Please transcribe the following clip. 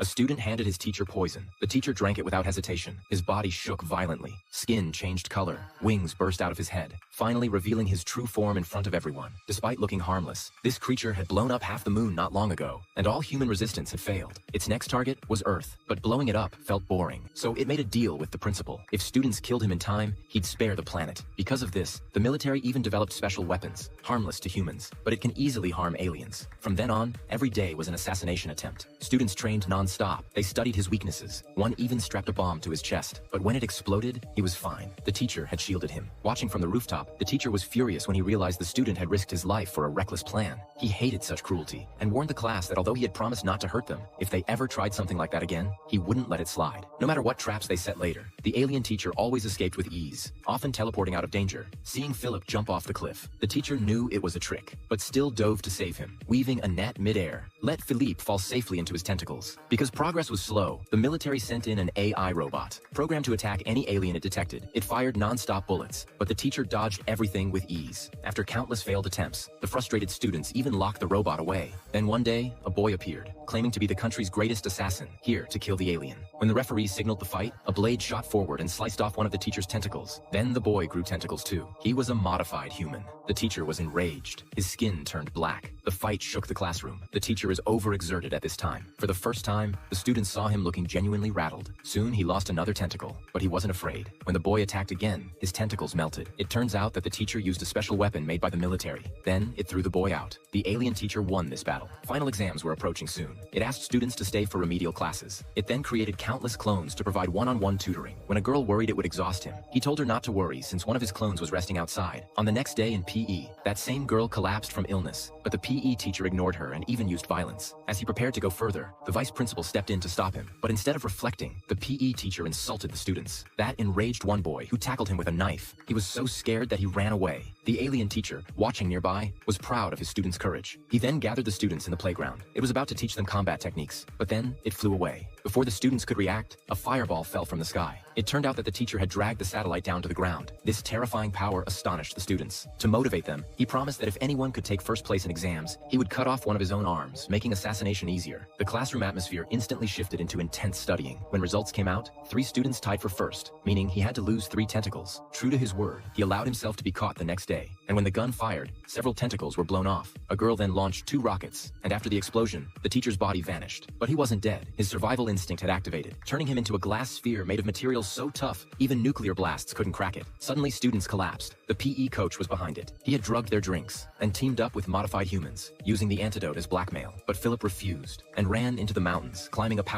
A student handed his teacher poison. The teacher drank it without hesitation. His body shook violently. Skin changed color. Wings burst out of his head, finally revealing his true form in front of everyone. Despite looking harmless, this creature had blown up half the moon not long ago, and all human resistance had failed. Its next target was Earth, but blowing it up felt boring. So it made a deal with the principal. If students killed him in time, he'd spare the planet. Because of this, the military even developed special weapons, harmless to humans, but it can easily harm aliens. From then on, every day was an assassination attempt. Students trained non-stop. They studied his weaknesses. One even strapped a bomb to his chest. But when it exploded, he was fine. The teacher had shielded him. Watching from the rooftop, the teacher was furious when he realized the student had risked his life for a reckless plan. He hated such cruelty and warned the class that although he had promised not to hurt them, if they ever tried something like that again, he wouldn't let it slide. No matter what traps they set later, the alien teacher always escaped with ease, often teleporting out of danger. Seeing Philip jump off the cliff, the teacher knew it was a trick, but still dove to save him, weaving a net mid-air. Let Philippe fall safely into his tentacles. Because progress was slow, the military sent in an AI robot, programmed to attack any alien it detected. It fired non-stop bullets, but the teacher dodged everything with ease. After countless failed attempts, the frustrated students even locked the robot away. Then one day, a boy appeared, claiming to be the country's greatest assassin, here to kill the alien. When the referees signaled the fight, a blade shot forward and sliced off one of the teacher's tentacles. Then the boy grew tentacles too. He was a modified human. The teacher was enraged. His skin turned black. The fight shook the classroom. The teacher is overexerted at this time. For the first time, the students saw him looking genuinely rattled. Soon he lost another tentacle, but he wasn't afraid. When the boy attacked again, his tentacles melted. It turns out that the teacher used a special weapon made by the military. Then it threw the boy out. The alien teacher won this battle. Final exams were approaching soon. It asked students to stay for remedial classes. It then created countless clones to provide one-on-one tutoring. When a girl worried it would exhaust him, he told her not to worry since one of his clones was resting outside. On the next day in PE, that same girl collapsed from illness, but the PE teacher ignored her and even used violence. As he prepared to go further, the vice principal stepped in to stop him. But instead of reflecting, the PE teacher insulted the students. That enraged one boy, who tackled him with a knife. He was so scared that he ran away. The alien teacher, watching nearby, was proud of his students' courage. He then gathered the students in the playground. It was about to teach them combat techniques, but then it flew away. Before the students could react, a fireball fell from the sky. It turned out that the teacher had dragged the satellite down to the ground. This terrifying power astonished the students. To motivate them, he promised that if anyone could take first place in exams, he would cut off one of his own arms, making assassination easier. The classroom atmosphere instantly shifted into intense studying. When results came out, 3 students tied for first, meaning he had to lose 3 tentacles. True to his word, he allowed himself to be caught the next day. And when the gun fired, several tentacles were blown off. A girl then launched 2 rockets, and after the explosion, the teacher's body vanished. But he wasn't dead. His survival instinct had activated, turning him into a glass sphere made of materials so tough, even nuclear blasts couldn't crack it. Suddenly, students collapsed. The PE coach was behind it. He had drugged their drinks and teamed up with modified humans, using the antidote as blackmail. But Philip refused and ran into the mountains, climbing a